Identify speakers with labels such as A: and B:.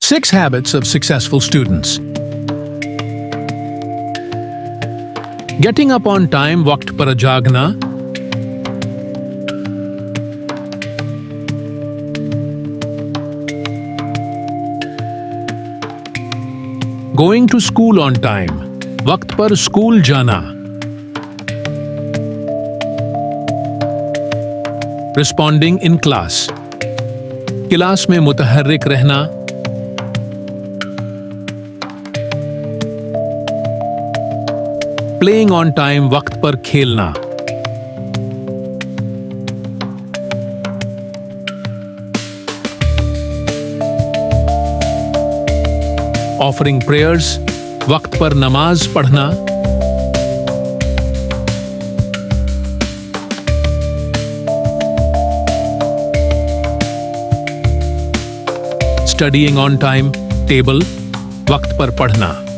A: 6 habits of successful students. Getting up on time, वक्त पर जागना. Going to school on time, वक्त पर स्कूल जाना. Responding in class, क्लास में मुतहर्रिक रहना. Playing on time, वक्त पर खेलना. Offering prayers, वक्त पर नमाज पढ़ना. Studying on time, table, वक्त पर पढ़ना.